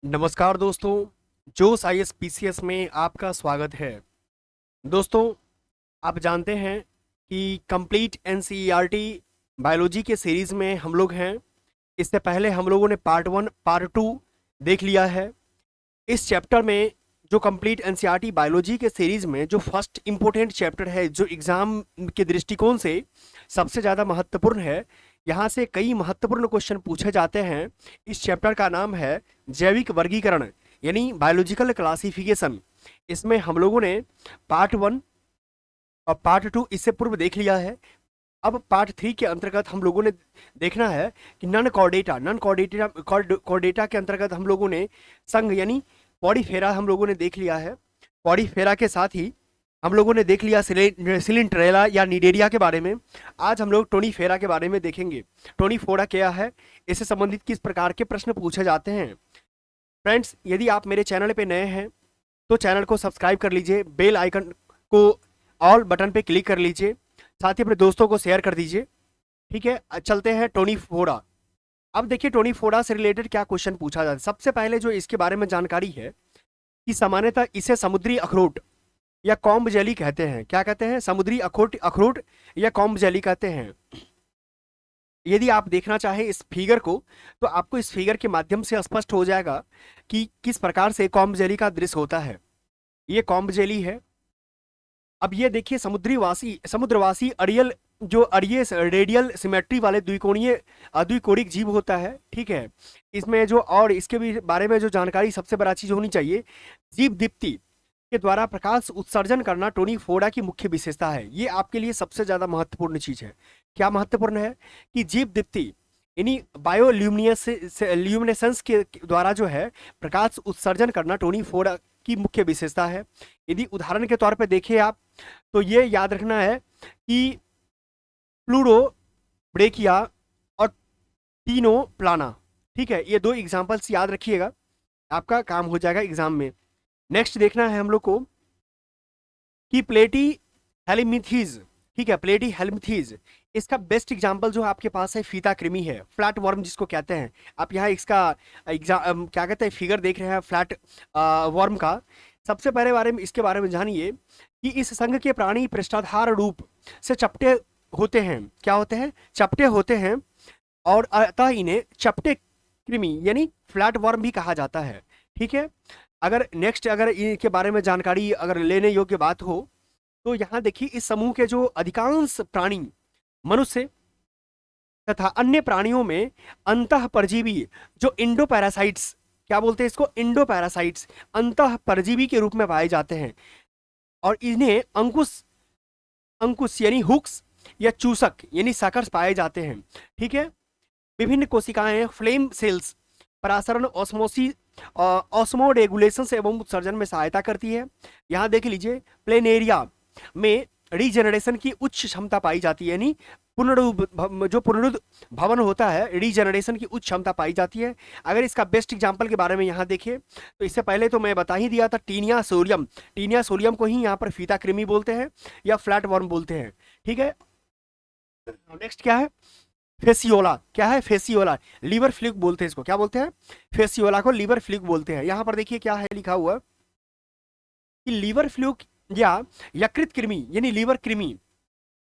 नमस्कार दोस्तों। जोश आईएएस पीसीएस में आपका स्वागत है। दोस्तों, आप जानते हैं कि कंप्लीट एनसीईआरटी बायोलॉजी के सीरीज में हम लोग हैं। इससे पहले हम लोगों ने पार्ट 1 पार्ट 2 देख लिया है। इस चैप्टर में जो कंप्लीट एनसीईआरटी बायोलॉजी के सीरीज में जो फर्स्ट इंपॉर्टेंट चैप्टर है, जो एग्जाम के दृष्टिकोण से सबसे ज़्यादा महत्वपूर्ण है, यहाँ से कई महत्वपूर्ण क्वेश्चन पूछे जाते हैं। इस चैप्टर का नाम है जैविक वर्गीकरण, यानी बायोलॉजिकल क्लासिफिकेशन। इसमें हम लोगों ने पार्ट 1 और पार्ट 2 इससे पूर्व देख लिया है। अब पार्ट 3 के अंतर्गत हम लोगों ने देखना है कि नॉन कॉर्डेटा के अंतर्गत हम लोगों ने संघ यानी पॉडीफेरा हम लोगों ने देख लिया है। पॉडीफेरा के साथ ही हम लोगों ने देख लिया सिलिंट्रेला या निडेरिया के बारे में। आज हम लोग टोनीफेरा के बारे में देखेंगे। टोनीफोरा क्या है, इससे संबंधित किस प्रकार के प्रश्न पूछे जाते हैं। फ्रेंड्स, यदि आप मेरे चैनल पे नए हैं तो चैनल को सब्सक्राइब कर लीजिए, बेल आइकन को ऑल बटन पे क्लिक कर लीजिए, साथ ही अपने दोस्तों को शेयर कर दीजिए। ठीक है, चलते हैं टोनीफोरा। अब देखिए टोनीफोरा से रिलेटेड क्या क्वेश्चन पूछा जाता है। सबसे पहले जो इसके बारे में जानकारी है कि सामान्यतः इसे समुद्री अखरोट या कॉम्ब जेली कहते हैं। क्या कहते हैं? समुद्री अखरोट अखरोट या कॉम्ब जेली कहते हैं। यदि आप देखना चाहें इस फिगर को तो आपको इस फिगर के माध्यम से स्पष्ट हो जाएगा कि किस प्रकार से कॉम्ब जेली का दृश्य होता है। ये कॉम्ब जेली है। अब ये देखिए समुद्रवासी अड़ियल, जो अड़िए रेडियल सिमेट्री वाले द्विकोणीय द्विकोणिक जीव होता है। ठीक है, इसमें जो और इसके भी बारे में जो जानकारी सबसे बड़ा चीज होनी चाहिए, जीव दीप्ति के द्वारा प्रकाश उत्सर्जन करना टोनीफोरा की मुख्य विशेषता है। ये आपके लिए सबसे ज्यादा महत्वपूर्ण चीज है। क्या महत्वपूर्ण है कि जीव दीप्ति यानी ल्यूमिनेसेंस के द्वारा जो है प्रकाश उत्सर्जन करना टोनीफोरा की मुख्य विशेषता है। यदि उदाहरण के तौर पर देखें आप तो ये याद रखना है कि प्लूरो, ब्रेकिया और टीनो प्लाना। ठीक है, ये दो एग्जांपल्स याद रखिएगा, आपका काम हो जाएगा एग्जाम में। नेक्स्ट देखना है हम लोग को कि प्लेटी हेलिमिथीज। ठीक है, प्लेटी हेलिमिथीज, इसका बेस्ट एग्जांपल जो आपके पास है फीता कृमि है, फ्लैट वर्म जिसको कहते हैं। आप यहाँ इसका क्या कहते हैं फिगर देख रहे हैं फ्लैट वर्म का। सबसे पहले बारे में इसके बारे में जानिए कि इस संघ के प्राणी पृष्ठाधार रूप से चपटे होते हैं। क्या होते हैं? चपटे होते हैं, और अतः इन्हें चपटे कृमि यानी फ्लैट वर्म भी कहा जाता है। ठीक है, अगर नेक्स्ट अगर इनके बारे में जानकारी अगर लेने योग्य बात हो तो यहाँ देखिए इस समूह के जो अधिकांश प्राणी मनुष्य तथा अन्य प्राणियों में अंतः परजीवी जो इंडो पैरासाइट्स, क्या बोलते हैं इसको? इंडो पैरासाइट्स अंतः परजीवी के रूप में पाए जाते हैं, और इन्हें अंकुश अंकुश यानी हुक्स या चूसक यानी सकर्स पाए जाते हैं। ठीक है, विभिन्न कोशिकाएं फ्लेम सेल्स परासरण ऑस्मो रेगुलेशन एवं उत्सर्जन में सहायता करती है। यहाँ देख लीजिए प्लेनेरिया में रीजनरेशन की उच्च क्षमता पाई जाती है, यानी पुनरुद्ध भवन होता है, रीजनरेशन की उच्च क्षमता पाई जाती है। अगर इसका बेस्ट एग्जांपल के बारे में यहाँ देखें तो इससे पहले तो मैं बता ही दिया था, टीनिया सोलियम। टीनिया सोलियम को ही यहाँ पर फीता कृमि बोलते हैं या फ्लैट वर्म बोलते हैं। ठीक है, नेक्स्ट क्या है? फेसियोला। क्या है? फेसियोला, लीवर फ्लूक बोलते हैं इसको। क्या बोलते हैं? फेसियोला को लीवर फ्लूक बोलते हैं। यहां पर देखिए क्या है लिखा हुआ कि लीवर फ्लूक या यकृत कृमि यानी लीवर कृमि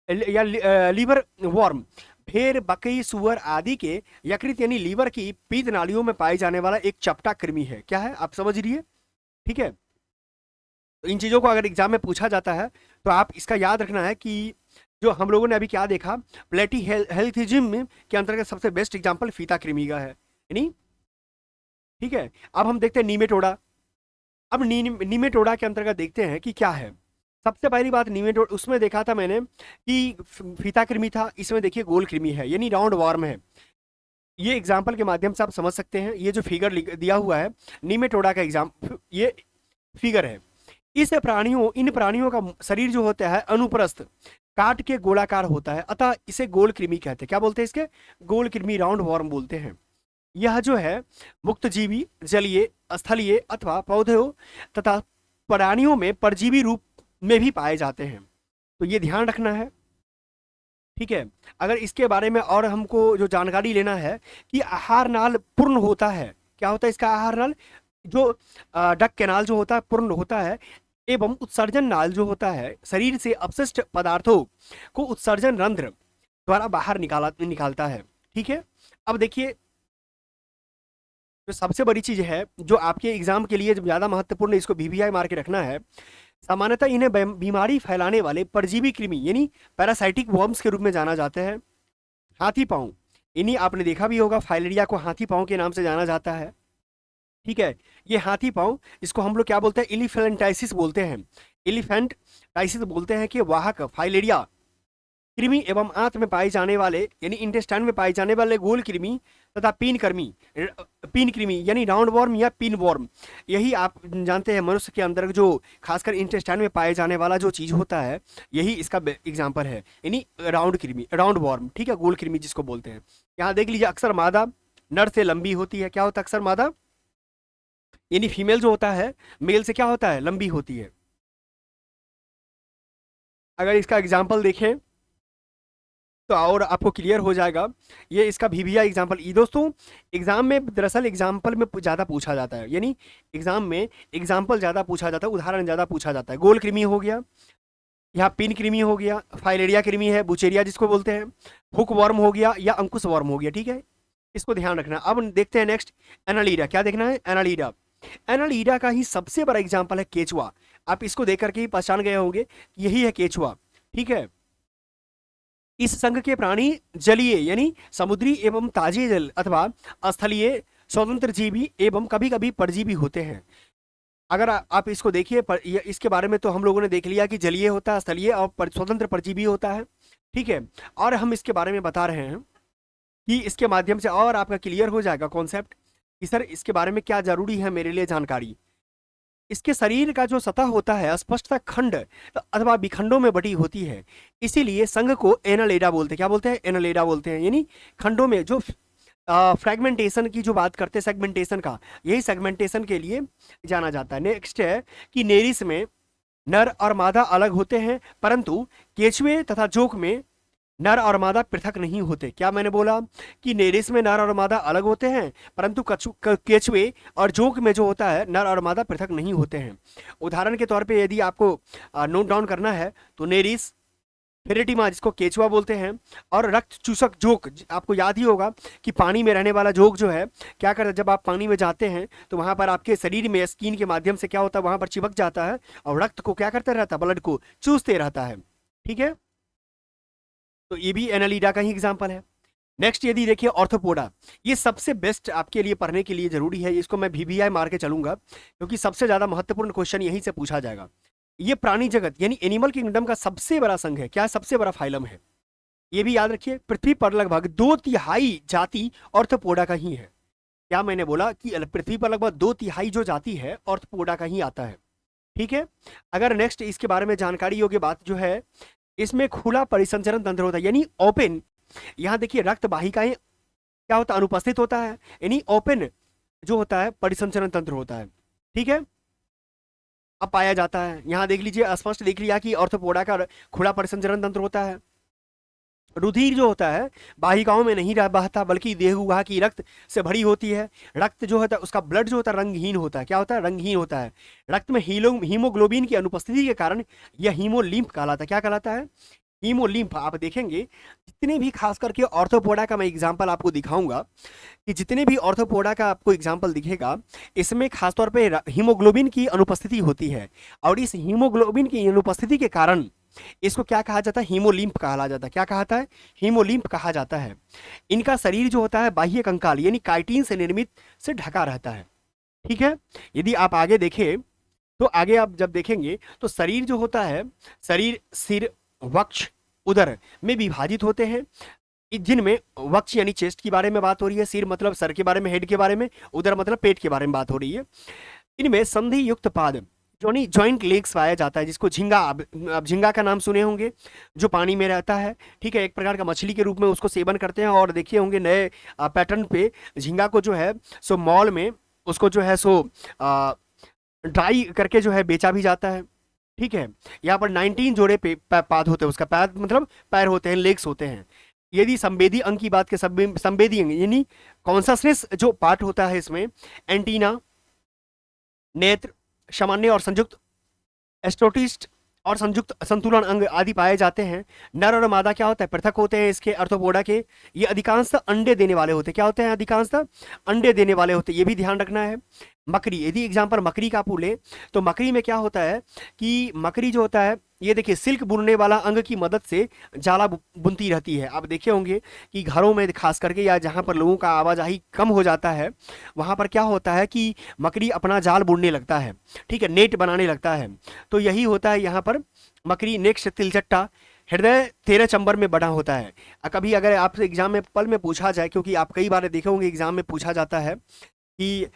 या लीवर वर्म भेड़, बकरी, सुअर आदि के यकृत यानी लीवर की पीत नालियों में पाए जाने वाला एक चपटा कृमि है। क्या है, आप समझ रही है? ठीक है, तो इन चीजों को अगर एग्जाम में पूछा जाता है तो आप इसका याद रखना है कि जो हम लोगों ने अभी क्या देखा, प्लेटी हेल्थिज्म के अंतर्गत सबसे बेस्ट एग्जांपल फीता कृमि का है, यानी। ठीक है, अब हम देखते हैं नीमेटोडा। अब नीमेटोडा के अंतर्गत देखते हैं कि क्या है। सबसे पहली बात, नीमेटोडा उसमें देखा था मैंने कि फीता कृमि था, इसमें देखिए गोल कृमि है यानी राउंड वर्म है। ये एग्जाम्पल के माध्यम से आप समझ सकते हैं। ये जो फिगर दिया हुआ है नीमेटोडा का एग्जाम, ये फिगर है। इन प्राणियों का शरीर जो होता है अनुप्रस्थ काट के गोलाकार होता है, अतः इसे गोल कृमि कहते हैं। क्या बोलते हैं इसके? गोल कृमि, राउंड वॉर्म बोलते हैं। यह जो है मुक्तजीवी, जलीय, स्थलीय अथवा पौधों तथा प्राणियों में परजीवी रूप में भी पाए जाते हैं, तो ये ध्यान रखना है। ठीक है, अगर इसके बारे में और हमको जो जानकारी लेना है कि आहार नाल पूर्ण होता है। क्या होता है इसका आहार नाल? जो डक कैनाल जो होता है पूर्ण होता है, एवं उत्सर्जन नाल जो होता है शरीर से अपशिष्ट पदार्थों को उत्सर्जन रंध्र द्वारा बाहर निकालता है। ठीक है। अब देखिए, जो सबसे बड़ी चीज है जो आपके एग्जाम के लिए ज्यादा महत्वपूर्ण है, इसको वीवीआई मार के रखना है। सामान्यतः इन्हें बीमारी फैलाने वाले परजीवी कृमि यानी पैरासाइटिक वर्म्स के रूप में जाना जाता है। हाथी पांव, इन्हीं आपने देखा भी होगा, फाइलेरिया को हाथी पांव के नाम से जाना जाता है। ठीक है। ये हाथी पांव, इसको हम लोग क्या बोलते हैं, इलिफेंटाइसिस बोलते हैं। इलिफेंटाइसिस बोलते हैं कि वाहक फाइलेरिया कृमि एवं आंत में पाए जाने वाले यानी इंटेस्टाइन में पाए जाने वाले गोल कृमि तथा पीन कृमि यानी राउंड वॉर्म या पिन वॉर्म, यही आप जानते हैं मनुष्य के अंदर जो खासकर इंटेस्टाइन में पाए जाने वाला जो चीज होता है, यही इसका एग्जाम्पल है, यानी राउंड कृमि, राउंड वॉर्म। ठीक है, गोल कृमि जिसको बोलते हैं। यहाँ देख लीजिए, अक्सर मादा नर से लंबी होती है। क्या होता है, अक्सर मादा यानी फीमेल जो होता है मेल से क्या होता है, लंबी होती है। अगर इसका एग्जाम्पल देखें तो और आपको क्लियर हो जाएगा। ये इसका वीवीआई एग्जाम्पल। ये दोस्तों एग्जाम में दरअसल एग्जाम्पल में ज़्यादा पूछा जाता है, यानी एग्जाम में एग्जाम्पल ज़्यादा पूछा जाता है, उदाहरण ज़्यादा पूछा जाता है। गोल कृमि हो गया, यहाँ पिन कृमि हो गया, फाइलेरिया कृमि है, बुचेरिया जिसको बोलते हैं, हुक वर्म हो गया या अंकुश वर्म हो गया। ठीक है, इसको ध्यान रखना। अब देखते हैं नेक्स्ट, एनालीडा। क्या देखना है, एनालीडा। एनालीडा का ही सबसे बड़ा एग्जाम्पल है केचुआ। आप इसको देख करके ही पहचान गए होंगे, यही है केचुआ। ठीक है। इस संघ के प्राणी जलीय यानी समुद्री एवं ताजे जल अथवा स्थलीय स्वतंत्र जीवी एवं कभी कभी परजीवी होते हैं। अगर आप इसको देखिए, इसके बारे में तो हम लोगों ने देख लिया कि जलीय होता है, स्थलीय और स्वतंत्र परजीवी होता है। ठीक है। और हम इसके बारे में बता रहे हैं कि इसके माध्यम से और आपका क्लियर हो जाएगा कॉन्सेप्ट कि सर इसके बारे में क्या जरूरी है मेरे लिए जानकारी। इसके शरीर का जो सतह होता है स्पष्टतः खंड अथवा विखंडों में बटी होती है, इसीलिए संघ को एनालेडा बोलते हैं। क्या बोलते हैं, एनालेडा बोलते हैं, यानी खंडों में जो फ्रेगमेंटेशन की जो बात करते हैं, सेगमेंटेशन का, यही सेगमेंटेशन के लिए जाना जाता है। नेक्स्ट है कि नेरिस में नर और मादा अलग होते हैं, परंतु केचुए तथा जोक में नर और मादा पृथक नहीं होते। क्या मैंने बोला कि नेरिस में नर और मादा अलग होते हैं, परंतु केचुए और जोक में जो होता है नर और मादा पृथक नहीं होते हैं। उदाहरण के तौर पे यदि आपको नोट डाउन करना है तो नेरिस, फेरेटिमा जिसको केचुआ बोलते हैं, और रक्त चूसक जोक, आपको याद ही होगा कि पानी में रहने वाला जोक जो है क्या करता है, जब आप पानी में जाते हैं तो वहां पर आपके शरीर में स्किन के माध्यम से क्या होता है, वहां पर चिपक जाता है और रक्त को क्या करता रहता है, ब्लड को चूसते रहता है। ठीक है, तो ये भी एनालीडा का ही एग्जाम्पल है। नेक्स्ट यदि देखिए ऑर्थोपोडा, ये सबसे बेस्ट आपके लिए पढ़ने के लिए जरूरी है, इसको मैं वीवीआई मार के चलूंगा क्योंकि सबसे ज्यादा महत्वपूर्ण क्वेश्चन यहीं से पूछा जाएगा। ये प्राणी जगत यानी एनिमल किंगडम का सबसे बड़ा संघ है। क्या, सबसे बड़ा फाइलम है। ये भी याद रखिए, पृथ्वी पर लगभग 2/3 जाति ऑर्थोपोडा का ही है। क्या मैंने बोला कि पृथ्वी पर लगभग 2/3 जो जाति है ऑर्थोपोडा का ही आता है। ठीक है। अगर नेक्स्ट इसके बारे में जानकारी योग्य बात जो है, इसमें खुला परिसंचरण तंत्र होता है यानी ओपन। यहाँ देखिए रक्त वाहिकाएं क्या होता है, अनुपस्थित होता है, यानी ओपन जो होता है परिसंचरण तंत्र होता है। ठीक है, अब पाया जाता है। यहाँ देख लीजिए, स्पष्ट देख लिया कि ऑर्थोपोडा का खुला परिसंचरण तंत्र होता है। रुधिर जो होता है वाहिकाओं में नहीं रह बहता, बल्कि देहगुहा की रक्त से भरी होती है। रक्त जो होता है उसका ब्लड जो होता है रंगहीन होता है। क्या होता है, रंगहीन होता है। रक्त में हीमोग्लोबिन की अनुपस्थिति के कारण यह हीमोलिम्फ कहलाता है। क्या कहलाता है, हीमोलिम्फ। आप देखेंगे जितने भी खास करके ऑर्थोपोडा का मैं एग्जांपल आपको दिखाऊंगा कि जितने भी ऑर्थोपोडा का आपको एग्जांपल दिखेगा, इसमें खासतौर पे हीमोग्लोबिन की अनुपस्थिति होती है, और इस हीमोग्लोबिन की अनुपस्थिति के कारण इसको क्या कहा जाता है, हीमोलिम्फ कहा जाता है। क्या कहता है, हीमोलिम्फ कहा जाता है। इनका शरीर जो होता है बाह्य कंकाल यानी काइटिन से निर्मित से ढका रहता है। ठीक है। यदि आप आगे देखें तो आगे आप जब देखेंगे तो शरीर जो होता है, शरीर सिर, वक्ष, उदर में विभाजित होते हैं, जिनमें वक्ष यानी चेस्ट के बारे में बात हो रही है, सिर मतलब सर के बारे में, हेड के बारे में, उदर मतलब पेट के बारे में बात हो रही है। इनमें संधि युक्त पाद जोनी जॉइंट लेग्स पाया जाता है, जिसको झींगा, आप झींगा का नाम सुने होंगे, जो पानी में रहता है। ठीक है, एक प्रकार का मछली के रूप में उसको सेवन करते हैं, और देखिए होंगे नए पैटर्न पे झींगा को जो है सो मॉल में उसको जो है सो ड्राई करके जो है बेचा भी जाता है। ठीक है, यहाँ पर 19 जोड़े पाद होते हैं, उसका पैद मतलब पैर होते हैं, लेग्स होते हैं। यदि संवेदी अंग की बात करें, संवेदी अंग यानी कॉन्शसनेस जो पार्ट होता है इसमें, एंटीना, नेत्र, सामान्य और संयुक्त एस्ट्रोटिस्ट और संयुक्त संतुलन अंग आदि पाए जाते हैं। नर और मादा क्या होता है, पृथक होते हैं इसके अर्थोपोडा के। ये अधिकांशतः अंडे देने वाले होते हैं। क्या होते हैं, अधिकांशतः अंडे देने वाले होते हैं, ये भी ध्यान रखना है। मकड़ी, यदि एग्जाम्पल मकड़ी का आप ले तो मकड़ी में क्या होता है कि मकड़ी जो होता है, ये देखिए सिल्क बुनने वाला अंग की मदद से जाला बुनती रहती है। आप देखे होंगे कि घरों में खास करके या जहाँ पर लोगों का आवाजाही कम हो जाता है, वहाँ पर क्या होता है कि मकड़ी अपना जाल बुनने लगता है, ठीक है, नेट बनाने लगता है। तो यही होता है यहाँ पर मकड़ी। नेक्स्ट तिलचट्टा, हृदय 13 चंबर में बना होता है। कभी अगर आपसे एग्जाम में पल में पूछा जाए, क्योंकि आप कई बार देखे होंगे एग्जाम में पूछा जाता है कि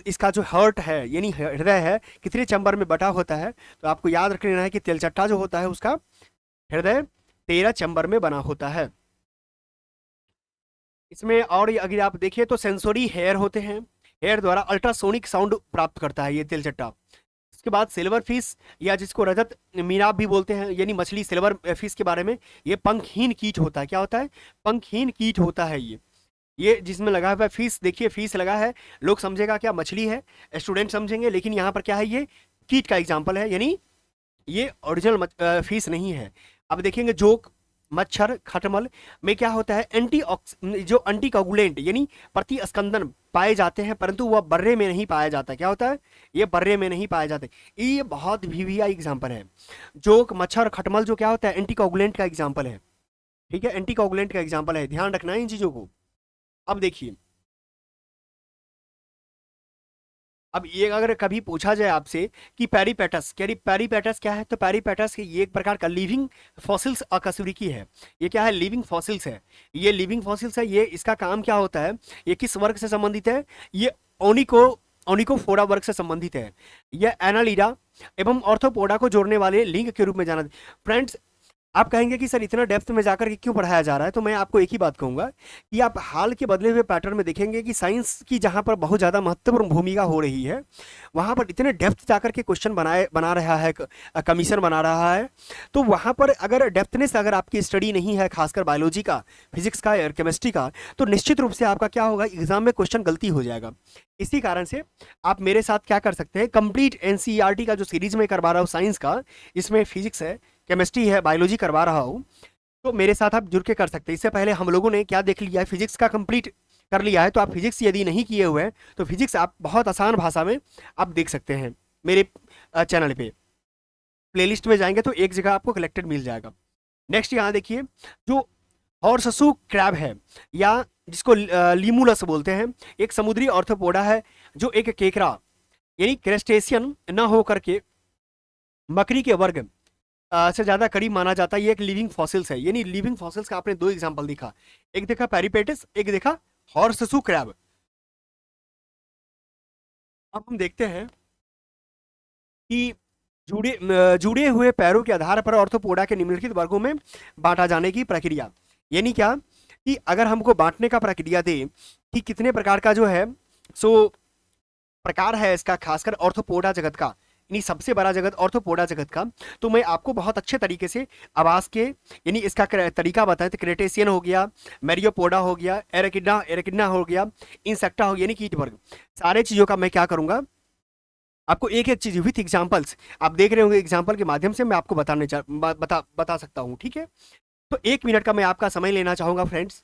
इसका जो हार्ट है यानी हृदय है कितने चंबर में बटा होता है, तो आपको याद रख लेना है कि तिलचट्टा जो होता है उसका हृदय 13 चंबर में बना होता है। इसमें और अगर आप देखिए तो सेंसोरी हेयर होते हैं, हेयर द्वारा अल्ट्रासोनिक साउंड प्राप्त करता है ये तिलचट्टा। उसके बाद सिल्वर फिश या जिसको रजत मीनाब भी बोलते हैं, यानी मछली सिल्वर फिश के बारे में, ये पंखहीन कीट होता है। क्या होता है, पंखहीन कीट होता है ये जिसमें लगा हुआ है फिश, देखिए फिश लगा है, लोग समझेगा क्या मछली है, स्टूडेंट समझेंगे, लेकिन यहाँ पर क्या है, ये कीट का एग्जाम्पल है, यानी ये ओरिजिनल फिश नहीं है। अब देखेंगे जोक, मच्छर, खटमल में क्या होता है, जो एंटीकोगुलेंट यानी प्रतिस्कंदन पाए जाते हैं, परंतु वह बर्रे में नहीं पाया जाता। क्या होता है, ये बर्रे में नहीं पाए जाते। ये बहुत वीवीआई एग्जाम्पल है। जोक, मच्छर, खटमल जो क्या होता है, एंटीकोगुलेंट का एग्जाम्पल है, ठीक है, एंटीकोगुलेंट का एग्जाम्पल है, ध्यान रखना है इन चीजों को। अब देखिए, अब ये अगर कभी पूछा जाए आपसे कि पेरीपेटस, पेरीपेटस क्या है, तो पेरीपेटस ये एक प्रकार का लिविंग फॉसिल्स अकशेरुकी है। ये क्या है, लिविंग फॉसिल्स है। ये लिविंग फॉसिल्स है। ये इसका काम क्या होता है, ये किस वर्ग से संबंधित है, ये ओनिको ओनिकोफोरा वर्ग से संबंधित है। यह एनालिडा एवं ऑर्थोपोडा को जोड़ने वाले लिंक के रूप में जाना। फ्रेंड्स, आप कहेंगे कि सर इतना डेप्थ में जाकर के क्यों पढ़ाया जा रहा है, तो मैं आपको एक ही बात कहूंगा कि आप हाल के बदले हुए पैटर्न में देखेंगे कि साइंस की जहां पर बहुत ज़्यादा महत्वपूर्ण भूमिका हो रही है, वहां पर इतने डेप्थ जाकर के क्वेश्चन बना रहा है, कमीशन बना रहा है। तो वहां पर अगर डेप्थनेस अगर आपकी स्टडी नहीं है, खासकर बायोलॉजी का, फिजिक्स का या केमिस्ट्री का, तो निश्चित रूप से आपका क्या होगा, एग्जाम में क्वेश्चन गलती हो जाएगा। इसी कारण से आप मेरे साथ क्या कर सकते हैं, कंप्लीट एनसीईआरटी का जो सीरीज में करवा रहा हूँ साइंस का, इसमें फिजिक्स है, केमिस्ट्री है, बायोलॉजी करवा रहा हूँ, तो मेरे साथ आप जुड़ के कर सकते हैं। इससे पहले हम लोगों ने क्या देख लिया है, फिजिक्स का कंप्लीट कर लिया है। तो आप फिजिक्स यदि नहीं किए हुए हैं तो फिजिक्स आप बहुत आसान भाषा में आप देख सकते हैं मेरे चैनल पे। प्लेलिस्ट में जाएंगे तो एक जगह आपको कलेक्टेड मिल जाएगा। नेक्स्ट यहाँ देखिए, जो हॉर्ससू क्रैब है या जिसको लीमुलस बोलते हैं, एक समुद्री ऑर्थोपोडा है जो एक केकड़ा यानी क्रेस्टेशियन न हो करके मकड़ी के वर्ग से ज्यादा करीब माना जाता है। ये एक लिविंग फॉसिल्स है, यानी लिविंग फॉसिल्स का आपने दो एग्जांपल देखा, एक देखा पेरिपेटिस, एक देखा हॉर्ससू क्रैब। अब हम देखते हैं कि जुड़े हुए पैरों के आधार पर ऑर्थोपोडा के निम्नलिखित वर्गों में बांटा जाने की प्रक्रिया, यानी क्या कि अगर हमको बांटने का प्रक्रिया दे कि कितने प्रकार का जो है सो प्रकार है इसका, खासकर ऑर्थोपोडा जगत का, यानी सबसे बड़ा जगत ऑर्थोपोडा जगत का, तो मैं आपको बहुत अच्छे तरीके से आवाज के यानी इसका तरीका बताएं तो क्रेटेशियन हो गया, मेरियोपोडा हो गया, एरेकिडना एरेकिडना हो गया, इंसेक्टा हो गया, यानी कीट वर्ग, सारे चीजों का मैं क्या करूंगा, आपको एक एक चीज विथ एग्जांपल्स, आप देख रहे होंगे एग्जांपल के माध्यम से मैं आपको बता सकता हूं, ठीक है। तो 1 मिनट का मैं आपका समय लेना चाहूंगा फ्रेंड्स,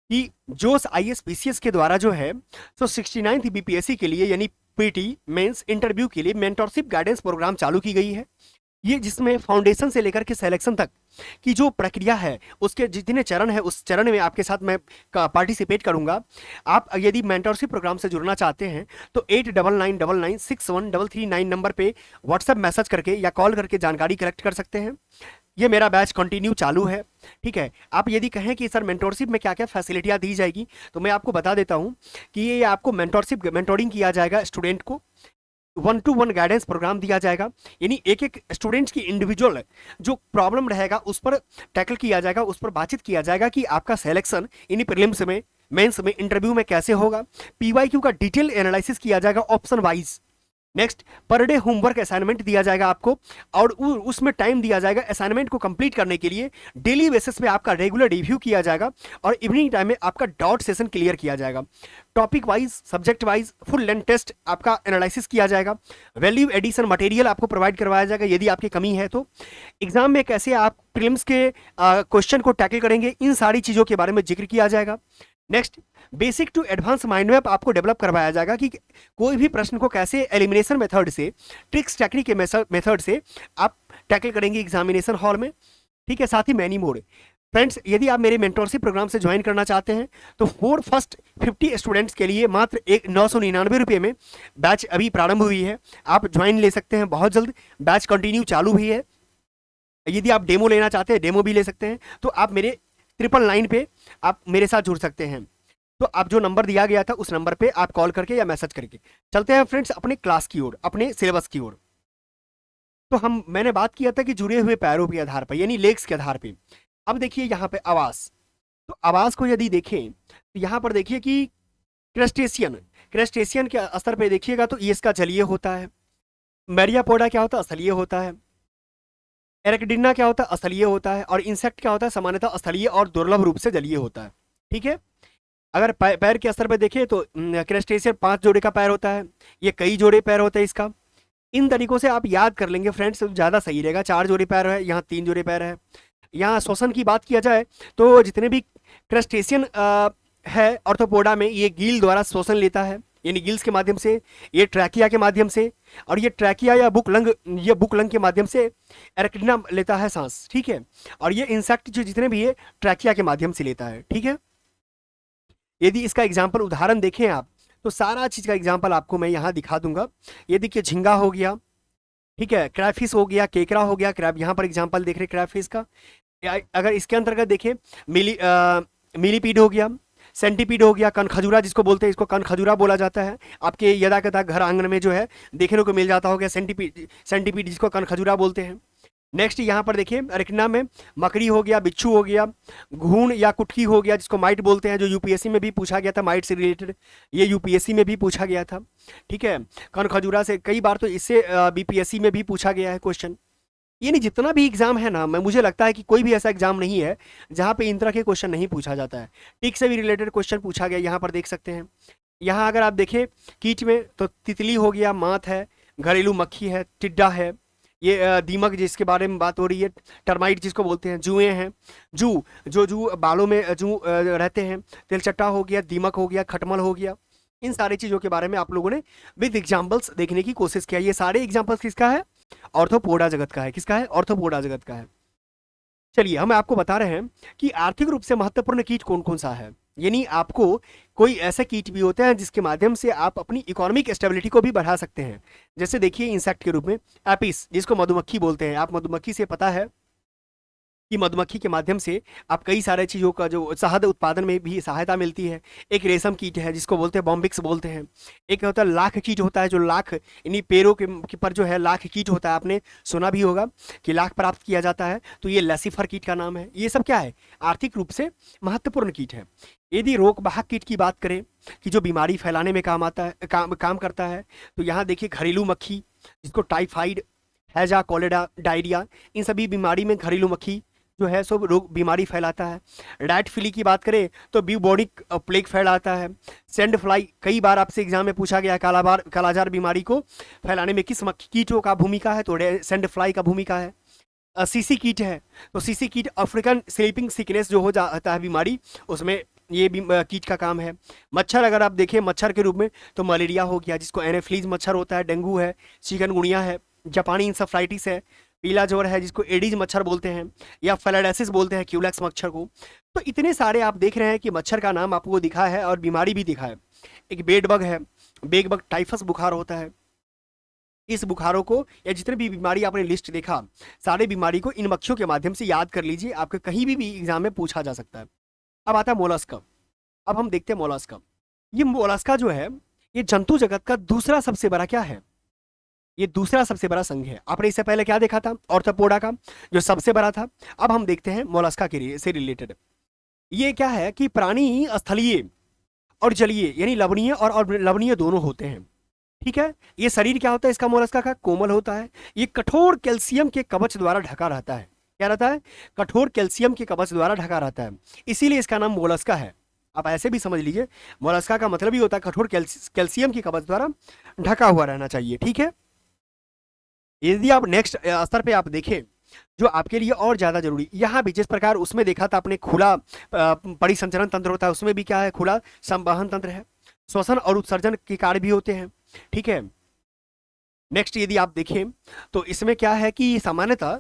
कि जोश आईएएस पीसीएस के द्वारा जो है तो 69th बीपीएससी के लिए यानी पीटी मेंस इंटरव्यू के लिए मेंटरशिप गाइडेंस प्रोग्राम चालू की गई है। ये जिसमें फाउंडेशन से लेकर के सिलेक्शन तक की जो प्रक्रिया है, उसके जितने चरण है उस चरण में आपके साथ मैं पार्टिसिपेट करूंगा। आप यदि मेंटरशिप प्रोग्राम से जुड़ना चाहते हैं तो 8999613339 नंबर पे व्हाट्सएप मैसेज करके या कॉल करके जानकारी कलेक्ट कर सकते हैं। ये मेरा बैच कंटिन्यू चालू है, ठीक है। आप यदि कहें कि सर मेंटोरशिप में क्या क्या फैसिलिटियां दी जाएगी, तो मैं आपको बता देता हूं कि ये आपको मेंटोरिंग किया जाएगा, स्टूडेंट को 1-to-1 गाइडेंस प्रोग्राम दिया जाएगा, यानी एक एक स्टूडेंट्स की इंडिविजुअल जो प्रॉब्लम रहेगा उस पर टैकल किया जाएगा, उस पर बातचीत किया जाएगा कि आपका सिलेक्शन यानी प्रीलिम्स में, मेंस में, इंटरव्यू में कैसे होगा। पीवाईक्यू का डिटेल एनालिसिस किया जाएगा option wise, next, per day homework assignment दिया जाएगा आपको, और उसमें टाइम दिया जाएगा असाइनमेंट को कंप्लीट करने के लिए। डेली बेसिस पे आपका रेगुलर रिव्यू किया जाएगा और इवनिंग टाइम में आपका डॉट सेशन क्लियर किया जाएगा। Topic wise, subject wise full length test आपका एनालिसिस किया जाएगा। वैल्यू एडिशन मटेरियल आपको प्रोवाइड करवाया जाएगा यदि आपकी कमी है तो। एग्जाम में कैसे आप प्रीलिम्स के क्वेश्चन को टैकल करेंगे, इन सारी चीज़ों के बारे में जिक्र किया जाएगा। Next, basic to advance mind map आपको डेवलप करवाया जाएगा कि कोई भी प्रश्न को कैसे एलिमिनेशन मेथड से, ट्रिक्स टेक्निक के मेथड से आप टैकल करेंगे एग्जामिनेशन हॉल में। ठीक है, साथ ही मैनी मोड। फ्रेंड्स, यदि आप मेरे मेंटोरशिप प्रोग्राम से ज्वाइन करना चाहते हैं तो फर्स्ट 50 स्टूडेंट्स के लिए मात्र 999 में बैच अभी प्रारंभ हुई है, आप ज्वाइन ले सकते हैं बहुत जल्द। बैच कंटिन्यू चालू भी है। यदि आप डेमो लेना चाहते हैं, डेमो भी ले सकते हैं। तो आप मेरे 999 पे आप मेरे साथ जुड़ सकते हैं। तो आप जो नंबर दिया गया था उस नंबर पे आप कॉल करके या मैसेज करके। चलते हैं फ्रेंड्स अपने क्लास की ओर, अपने सिलेबस की ओर। तो मैंने बात किया था कि जुड़े हुए पैरों के आधार पर, यानी लेग्स के आधार पे। अब देखिए यहाँ पे आवास, तो आवास को यदि देखें तो यहाँ पर देखिए कि क्रेस्टेशियन के स्तर पे देखिएगा तो इसका जलीय होता है। मैरियापोडा क्या होता है? स्थलीय होता है। एरेक्डिना क्या होता है? स्थलीय होता है। और इंसेक्ट क्या होता है? सामान्यतः स्थलीय और दुर्लभ रूप से जलीय होता है। ठीक है, अगर पैर के स्तर पर देखें तो क्रेस्टेशियन 5 जोड़े का पैर होता है, ये कई जोड़े पैर होते हैं इसका। इन तरीकों से आप याद कर लेंगे फ्रेंड्स, ज़्यादा सही रहेगा। 4 जोड़े पैर है, यहाँ 3 जोड़े पैर है। यहाँ श्वसन की बात किया जाए तो जितने भी क्रेस्टेशियन है ऑर्थोपोडा में, ये गील द्वारा श्वसन लेता है, यानी गिल्स के माध्यम से, ये ट्रैकिया के माध्यम से, और ये ट्रैकिया या बुकलंग के माध्यम से एरेक्टिना लेता है सांस। ठीक है, और ये इंसेक्ट जो जितने भी है ट्रैकिया के माध्यम से लेता है। ठीक है, यदि इसका एग्जाम्पल उदाहरण देखें आप तो सारा चीज़ का एग्जाम्पल आपको मैं यहाँ दिखा दूंगा। ये देखिए झींगा हो गया, ठीक है, क्रैफिश हो गया, केकड़ा हो गया, क्रैब यहाँ पर एग्जाम्पल देख रहे क्रैफिश का। अगर इसके अंतर्गत देखें मिलीपीड हो गया, सेंटीपीड हो गया, कनखजूरा जिसको बोलते हैं, इसको कनखजूरा बोला जाता है। आपके यदा कदा घर आंगन में जो है देखने को मिल जाता होगा सेंटीपीड जिसको कनखजूरा बोलते हैं। नेक्स्ट यहाँ पर देखिए अरेक्टिना में मकड़ी हो गया, बिच्छू हो गया, घून या कुटकी हो गया जिसको माइट बोलते हैं, जो यूपीएससी में भी पूछा गया था, माइट से रिलेटेड ये यूपीएससी में भी पूछा गया था। ठीक है, कनखजूरा से कई बार तो इससे बीपीएससी में भी पूछा गया है क्वेश्चन। यानी जितना भी एग्जाम है ना, मैं मुझे लगता है कि कोई भी ऐसा एग्जाम नहीं है जहाँ पे इन तरह के क्वेश्चन नहीं पूछा जाता है। टिक से भी रिलेटेड क्वेश्चन पूछा गया, यहाँ पर देख सकते हैं। यहाँ अगर आप देखें कीट में तो तितली हो गया, मात है, घरेलू मक्खी है, टिड्डा है, ये दीमक जिसके बारे में बात हो रही है, टर्माइट जिसको बोलते हैं, जुएं हैं, जू बालों में जू रहते हैं, तिलचट्टा हो गया, दीमक हो गया, खटमल हो गया। इन सारी चीज़ों के बारे में आप लोगों ने विद एग्जाम्पल्स देखने की कोशिश किया। ये सारे एग्जाम्पल्स किसका है? ऑर्थोपोडा जगत का है। किसका है? ऑर्थोपोडा जगत का है। चलिए हम आपको बता रहे हैं कि आर्थिक रूप से महत्वपूर्ण कीट कौन कौन सा है। यानी आपको कोई ऐसे कीट भी होते हैं जिसके माध्यम से आप अपनी इकोनॉमिक स्टेबिलिटी को भी बढ़ा सकते हैं। जैसे देखिए इंसेक्ट के रूप में एपिस जिसको मधुमक्खी बोलते हैं। आप मधुमक्खी से पता है कि मधुमक्खी के माध्यम से आप कई सारे चीज़ों का जो शहद उत्पादन में भी सहायता मिलती है। एक रेशम कीट है जिसको बोलते हैं बॉम्बिक्स बोलते हैं। एक होता है लाख कीट होता है, जो लाख इन्हीं पेड़ों के पर जो है लाख कीट होता है। आपने सुना भी होगा कि लाख प्राप्त किया जाता है, तो ये लसीफर कीट का नाम है। ये सब क्या है? आर्थिक रूप से महत्वपूर्ण कीट है। यदि रोगवाहक कीट की बात करें कि जो बीमारी फैलाने में काम आता है, काम करता है, तो यहाँ देखिए घरेलू मक्खी जिसको टाइफाइड, हैजा, कॉलेरा, डायरिया, इन सभी बीमारी में घरेलू मक्खी जो है सब रोग बीमारी फैलाता है। रैट फिली की बात करें तो ब्यूबोनिक प्लेग फैलाता है। सैंड फ्लाई कई बार आपसे एग्जाम में पूछा गया, कालाजार बीमारी को फैलाने में किस कीटों का भूमिका है? तो सैंड फ्लाई का भूमिका है। सीसी कीट है तो सीसी कीट अफ्रीकन स्लीपिंग सिकनेस जो हो जाता है बीमारी, उसमें ये भी कीट का काम है। मच्छर अगर आप देखें मच्छर के रूप में तो मलेरिया हो गया जिसको एनाफिलीज मच्छर होता है, डेंगू है, चिकनगुनिया है, जापानी इंसेफ्लाइटिस है, पीला ज्वर है जिसको एडीज मच्छर बोलते हैं, या फेलाडेसिस बोलते हैं क्यूलेक्स मच्छर को। तो इतने सारे आप देख रहे हैं कि मच्छर का नाम आपको दिखा है और बीमारी भी दिखा है। एक बेड बग है, बेड बग टाइफस बुखार होता है। इस बुखारों को या जितने भी बीमारी आपने लिस्ट देखा, सारे बीमारी को इन मक्खियों के माध्यम से याद कर लीजिए, आपके कहीं भी एग्जाम में पूछा जा सकता है। अब आता है मोलस्का। अब हम देखते हैं मोलस्का। ये मोलस्का जो है ये जंतु जगत का दूसरा सबसे बड़ा क्या है? ये दूसरा सबसे बड़ा संघ है। आपने इससे पहले क्या देखा था? ऑर्थोपोडा का जो सबसे बड़ा था। अब हम देखते हैं मोलस्का के से रिलेटेड। ये क्या है कि प्राणी स्थलीय और जलीय यानी लवणीय और लवणीय दोनों होते हैं। ठीक है। ये शरीर क्या होता है इसका, मोलस्का का, कोमल होता है। ये कठोर कैल्शियम के कवच द्वारा ढका रहता है। क्या रहता है? कठोर कैल्शियम के कवच द्वारा ढका रहता है, इसीलिए इसका नाम मोलस्का है। आप ऐसे भी समझ लीजिए, मोलस्का का मतलब ही होता है कठोर कैल्शियम के कवच द्वारा ढका हुआ रहना चाहिए। ठीक है। यदि आप नेक्स्ट स्तर पे आप देखें, जो आपके लिए और ज्यादा जरूरी, यहाँ भी जिस प्रकार उसमें देखा था आपने खुला परिसंचरण तंत्र होता है, उसमें भी क्या है, खुला संवहन तंत्र है, श्वसन और उत्सर्जन के कार्य भी होते हैं। ठीक है। नेक्स्ट यदि आप देखें तो इसमें क्या है कि सामान्यतः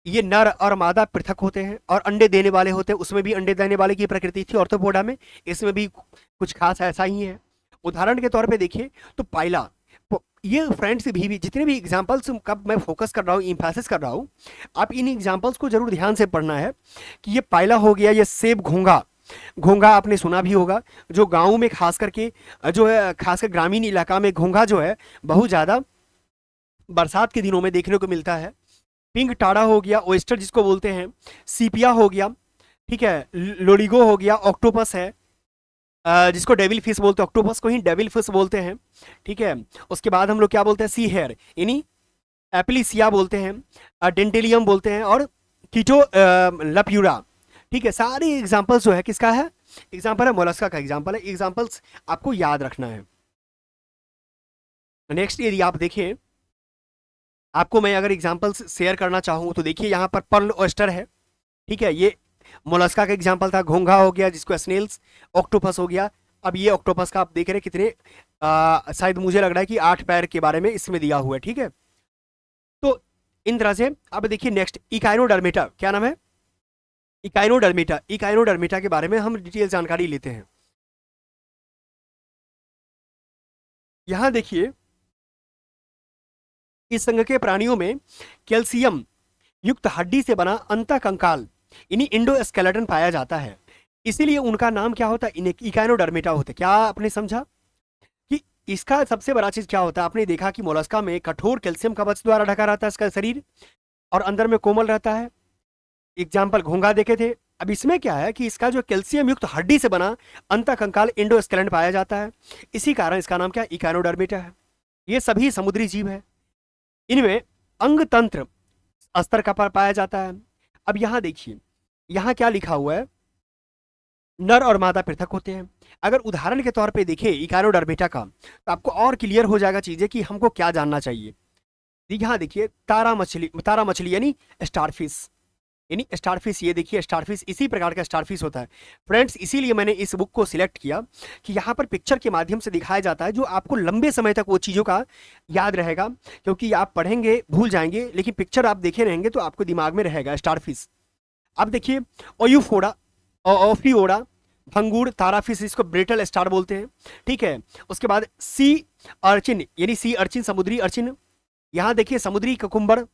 ये नर और मादा पृथक होते हैं और अंडे देने वाले होते हैं। उसमें भी अंडे देने वाले की प्रकृति थी ऑर्थोपोडा में, इसमें भी कुछ खास ऐसा ही है। उदाहरण के तौर पे देखिए तो पाइला, ये फ्रेंड्स भी जितने भी एग्जांपल्स का मैं फोकस कर रहा हूँ, इंफेसिस कर रहा हूँ, आप इन एग्जांपल्स को जरूर ध्यान से पढ़ना है कि ये पाइला हो गया, ये सेब घोंघा, घोंघा आपने सुना भी होगा, जो गाँव में खास करके जो है, खासकर ग्रामीण इलाका में घोंघा जो है बहुत ज्यादा बरसात के दिनों में देखने को मिलता है। पिंक टाड़ा हो गया, ओएस्टर जिसको बोलते हैं, सीपिया हो गया, ठीक है, लोडिगो हो गया, ऑक्टोपस है, जिसको डेविल फिश बोलते हैं, ऑक्टोपस को ही डेविल फिश बोलते हैं। ठीक है। उसके बाद हम लोग क्या बोलते हैं, सी हेयर यानी एप्लीसिया बोलते हैं, डेंटेलियम बोलते हैं, और कीटो लप्यूरा। ठीक है। सारे एग्जाम्पल्स जो है किसका है, एग्जाम्पल है मोलस्का का एग्जाम्पल है। एग्जाम्पल्स आपको याद रखना है। नेक्स्ट यदि आप देखें, आपको मैं अगर एग्जाम्पल्स शेयर करना चाहूँ तो देखिए यहाँ पर पर्ल ऑयस्टर है। ठीक है। ये मोलस्का का एग्जाम्पल था। घोंघा हो गया जिसको स्नेल्स, ऑक्टोपस हो गया। अब ये ऑक्टोपस का आप देख रहे हैं कितने शायद मुझे लग रहा है कि 8 पैर के बारे में इसमें दिया हुआ है। ठीक है। तो इन तरह से अब देखिए नेक्स्ट इकाइनोडर्मेटा, क्या नाम है, इकाइनोडर्मेटा। इकाइनोडर्मेटा के बारे में हम डिटेल जानकारी लेते हैं। यहां देखिए इस संघ के प्राणियों में कैल्शियम युक्त हड्डी से बना अंतःकंकाल यानी इंडोस्केलेटन पाया जाता है, इसीलिए उनका नाम क्या होता है, इकाइनोडर्मेटा होता है। क्या आपने समझा कि इसका सबसे बड़ा चीज क्या होता है, आपने देखा कि मोलस्का में कठोर कैल्शियम कवच द्वारा ढका रहता है इसका शरीर, और अंदर में कोमल रहता है। एग्जाम्पल घोंघा देखे थे। अब इसमें क्या है कि इसका जो कैल्शियम युक्त हड्डी से बना अंतःकंकाल इंडोस्केलेटन पाया जाता है, इसी कारण इसका नाम क्या, इकाइनोडर्मेटा है। ये सभी समुद्री जीव है, इनमें अंग तंत्र स्तर का पाया जाता है। अब यहां देखिए, यहां क्या लिखा हुआ है, नर और मादा पृथक होते हैं। अगर उदाहरण के तौर पे देखें इकाइनोडर्मेटा का, तो आपको और क्लियर हो जाएगा चीजें कि हमको क्या जानना चाहिए। यहां देखिए तारा मछली यानी स्टारफिश, यानी स्टारफिश, ये देखिए स्टारफिश इसी प्रकार का स्टारफिश होता है। फ्रेंड्स इसीलिए मैंने इस बुक को सिलेक्ट किया कि यहाँ पर पिक्चर के माध्यम से दिखाया जाता है, जो आपको लंबे समय तक वो चीज़ों का याद रहेगा, क्योंकि आप पढ़ेंगे भूल जाएंगे, लेकिन पिक्चर आप देखे रहेंगे तो आपको दिमाग में रहेगा। स्टारफिश, अब देखिए ओयूफोड़ा, ओफियोड़ा, भंगूर, ताराफिश, इसको ब्रिटल स्टार बोलते हैं। ठीक है। उसके बाद सी अर्चिन यानी सी अर्चिन, समुद्री अर्चिन। यहाँ देखिए समुद्री ककुम्बर,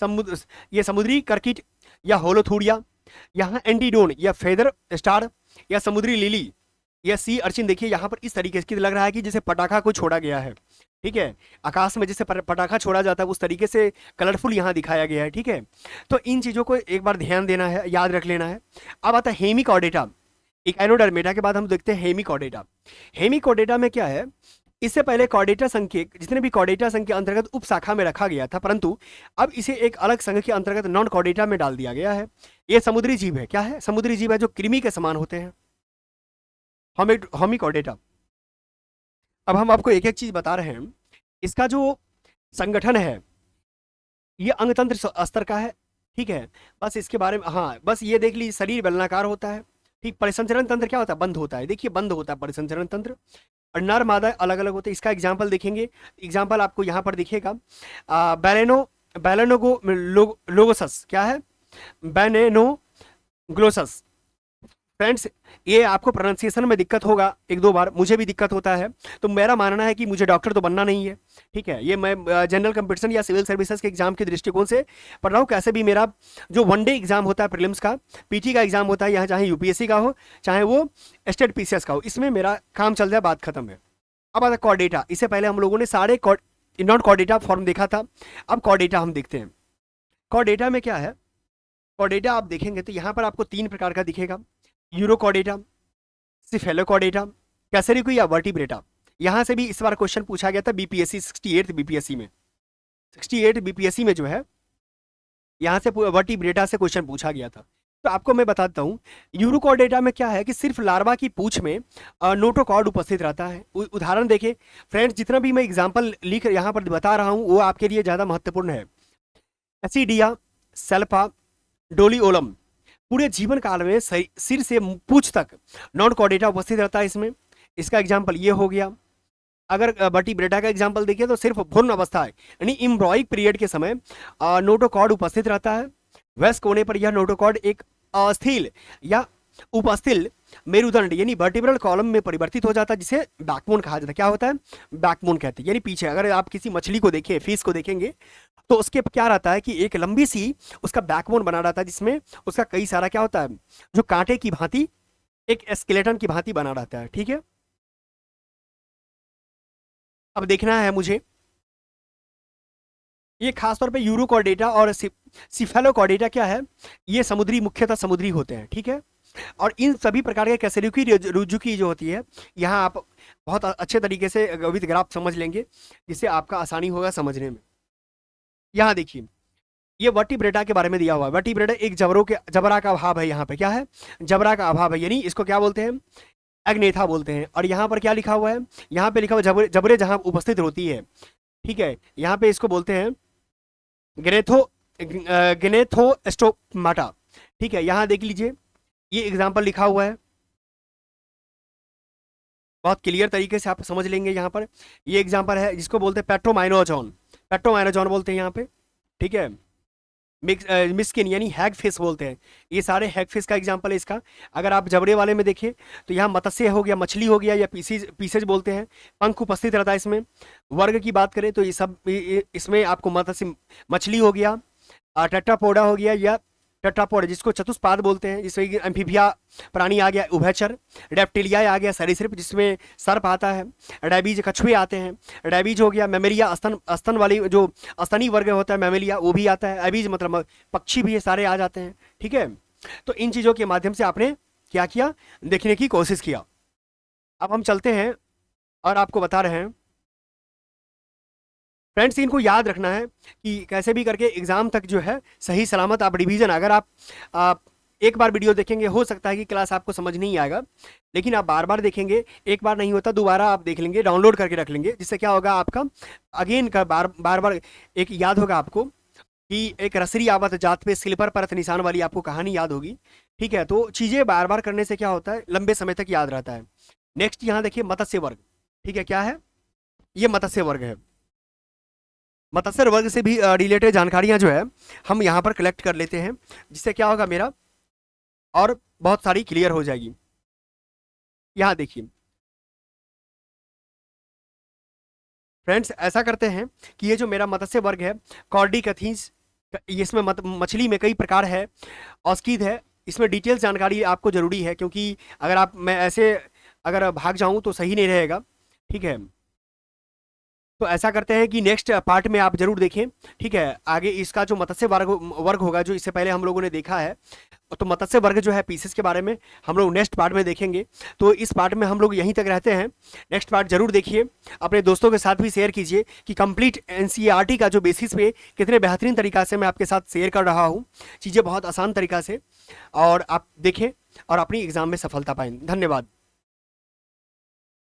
समुद्र, ये समुद्री कर्किट या होलोथूरिया। यहाँ एंटीडोन या फेदर स्टार या समुद्री लिली या सी अर्चिन। देखिए यहाँ पर इस तरीके से लग रहा है कि जैसे पटाखा को छोड़ा गया है। ठीक है। आकाश में जैसे पटाखा छोड़ा जाता है उस तरीके से कलरफुल यहाँ दिखाया गया है। ठीक है। तो इन चीज़ों को एक बार ध्यान देना है, याद रख लेना है। अब आता है हेमिकॉर्डेटा। इकाइनोडर्मेटा के बाद हम देखते हैं हेमिकॉर्डेटा। हेमिकॉर्डेटा में क्या है, इससे पहले कॉर्डेटा संघ के जितने भी कॉर्डेटा संघ के अंतर्गत उप शाखा में रखा गया था, परंतु अब इसे एक अलग संघ के अंतर्गत नॉन कॉर्डेटा में डाल दिया गया है। ये समुद्री जीव है। क्या है, समुद्री जीव है जो कृमि के समान होते हैं, होमिकॉर्डेटा। अब हम आपको एक एक चीज बता रहे हैं। इसका जो संगठन है ये अंगतंत्र स्तर का है। ठीक है। बस इसके बारे में, हाँ बस ये देख लीजिए, शरीर बेलनाकार होता है। ठीक। परिसंचरण तंत्र क्या होता है, बंद होता है। देखिए बंद होता है परिसंचरण तंत्र, और नर मादा अलग अलग होते हैं। इसका एग्जाम्पल देखेंगे, एग्जाम्पल आपको यहाँ पर दिखेगा, बैलेनोगो लोगोसस, क्या है, बैनेनोग्लोसस। फ्रेंड्स ये आपको प्रोनाउंसिएशन में दिक्कत होगा एक दो बार, मुझे भी दिक्कत होता है, तो मेरा मानना है कि मुझे डॉक्टर तो बनना नहीं है। ठीक है। ये मैं जनरल कंपटीशन या सिविल सर्विसेज के एग्जाम के दृष्टिकोण से पढ़ रहा हूँ। कैसे भी मेरा जो वनडे एग्जाम होता है प्रीलिम्स का, पीटी का एग्जाम होता है, यहाँ चाहे यूपीएससी का हो चाहे वो स्टेट पीसीएस का हो, इसमें मेरा काम चल जाए, बात खत्म है। अब आता कॉर्डेटा। इससे पहले हम लोगों ने सारे नॉन कॉर्डेटा फॉर्म देखा था, अब कॉर्डेटा हम देखते हैं। कॉर्डेटा में क्या है, कॉर्डेटा आप देखेंगे तो यहाँ पर आपको 3 प्रकार का दिखेगा, यूरोकॉर्डेटा, सिफेलोकॉर्डेटा, कैसेरिको या वर्टिब्रेटा। यहां से भी इस बार क्वेश्चन पूछा गया था बीपीएससी 68 बीपीएससी में, 68 बीपीएससी में जो है यहाँ से वर्टिब्रेटा से क्वेश्चन पूछा गया था। तो आपको मैं बताता हूँ यूरोकॉर्डेटा में क्या है कि सिर्फ लार्वा की पूंछ में नोटोकॉर्ड उपस्थित रहता है। उदाहरण देखें फ्रेंड्स, जितना भी मैं एग्जांपल लिख यहाँ पर बता रहा हूँ वो आपके लिए ज़्यादा महत्वपूर्ण है। एसिडिया, सेल्फा, डोलिओलम, पूरे जीवन काल में सिर से पूंछ तक नॉन कॉर्डेटा उपस्थित रहता है इसमें। इसका एग्जाम्पल ये हो गया। अगर वर्टिब्रेटा का एग्जाम्पल देखिए तो सिर्फ भ्रूण अवस्था है यानी इम्ब्रॉइक पीरियड के समय नोटोकॉर्ड उपस्थित रहता है। वयस्क होने पर यह नोटोकॉर्ड एक अस्थिल या उपस्थिल मेरुदंड यानी वर्टिब्रल कॉलम में परिवर्तित हो जाता है, जिसे बैकबोन कहा जाता है। क्या होता है? बैकबोन कहते हैं। यानी पीछे अगर आप किसी मछली को देखें, फिश को देखेंगे, तो उसके क्या रहता है कि एक लंबी सी उसका बैकबोन बना रहता है, जिसमें उसका कई सारा क्या होता है, जो कांटे की भांति एक स्केलेटन की भांति बना रहता है। ठीक है, अब देखना है मुझे ये खासतौर पे यूरोकॉर्डेटा और सिफेलोकॉर्डेटा क्या है, ये समुद्री, मुख्यतः समुद्री होते हैं। ठीक है, और इन सभी प्रकार के कैसेरुकी रुजुकी जो होती है, यहाँ आप बहुत अच्छे तरीके से विद ग्राफ समझ लेंगे, जिससे आपका आसानी होगा समझने में। यहाँ देखिए ये वर्टिब्रेटा के बारे में दिया हुआ है। वर्टिब्रेटा एक जबरा का अभाव है। यहाँ पे क्या है? जबरा का अभाव है, यानी इसको क्या बोलते हैं? एग्नेथा बोलते हैं। और यहाँ पर क्या लिखा हुआ है? यहाँ पे लिखा हुआ जबरे जहाँ उपस्थित होती है। ठीक है, यहाँ पे इसको बोलते हैं ग्नेथोस्टोमाटा। ठीक है, यहाँ देख लीजिए ये एग्जाम्पल लिखा हुआ है, बहुत क्लियर तरीके से आप समझ लेंगे। यहाँ पर ये एग्जाम्पल है जिसको बोलते हैं पेट्रोमाइनोजॉन, पेट्रोमाइनोजॉन बोलते हैं यहाँ पे। ठीक है, मिस्किन यानी हैग फिश बोलते हैं। ये सारे हैग फिश का एग्जाम्पल है इसका। अगर आप जबड़े वाले में देखें तो यहाँ मत्स्य हो गया, मछली हो गया, या पीसेज बोलते हैं, पंख उपस्थित रहता है इसमें। वर्ग की बात करें तो ये सब इसमें आपको मत्स्य मछली हो गया, टेट्रापोडा हो गया, या टेट्रापोड जिसको चतुष्पाद बोलते हैं, जिसमें एम्फीबिया प्राणी आ गया, उभयचर। रेप्टिलिया आ गया, सरीसृप जिसमें सर्प आता है। डैबीज कछुए आते हैं। डैबीज हो गया। मेमेलिया स्तन वाली जो स्तनी वर्ग होता है मेमेलिया, वो भी आता है। एबीज मतलब पक्षी भी, ये सारे आ जाते हैं। ठीक है, तो इन चीज़ों के माध्यम से आपने क्या किया, देखने की कोशिश किया। अब हम चलते हैं और आपको बता रहे हैं फ्रेंड्स, इनको याद रखना है कि कैसे भी करके एग्जाम तक जो है सही सलामत आप रिवीजन, अगर आप एक बार वीडियो देखेंगे, हो सकता है कि क्लास आपको समझ नहीं आएगा, लेकिन आप बार बार देखेंगे, एक बार नहीं होता दोबारा आप देख लेंगे, डाउनलोड करके रख लेंगे, जिससे क्या होगा आपका अगेन का बार एक याद होगा आपको कि एक रसरी आवत जात पे स्लीपर परत निशान वाली आपको कहानी याद होगी। ठीक है, तो चीज़ें बार बार करने से क्या होता है, लंबे समय तक याद रहता है। नेक्स्ट यहाँ देखिए मत्स्य वर्ग। ठीक है, क्या है ये? मत्स्य वर्ग है। मत्स्य वर्ग से भी रिलेटेड जानकारियां जो है हम यहाँ पर कलेक्ट कर लेते हैं, जिससे क्या होगा मेरा और बहुत सारी क्लियर हो जाएगी। यहाँ देखिए फ्रेंड्स, ऐसा करते हैं कि ये जो मेरा मत्स्य वर्ग है, कॉर्डिकथींस, इसमें मछली में कई प्रकार है, ऑस्कीड है। इसमें डिटेल्स जानकारी आपको जरूरी है, क्योंकि अगर आप मैं ऐसे अगर भाग जाऊं तो सही नहीं रहेगा। ठीक है, तो ऐसा करते हैं कि नेक्स्ट पार्ट में आप जरूर देखें। ठीक है, आगे इसका जो मत्स्य वर्ग होगा, जो इससे पहले हम लोगों ने देखा है, तो मत्स्य वर्ग जो है पीसेस के बारे में हम लोग नेक्स्ट पार्ट में देखेंगे। तो इस पार्ट में हम लोग यहीं तक रहते हैं। नेक्स्ट पार्ट जरूर देखिए, अपने दोस्तों के साथ भी शेयर कीजिए कि कंप्लीट एनसीईआरटी का जो बेसिस पे कितने बेहतरीन तरीका से मैं आपके साथ शेयर कर रहा हूँ, चीज़ें बहुत आसान तरीका से, और आप देखें और अपनी एग्जाम में सफलता पाएं। धन्यवाद।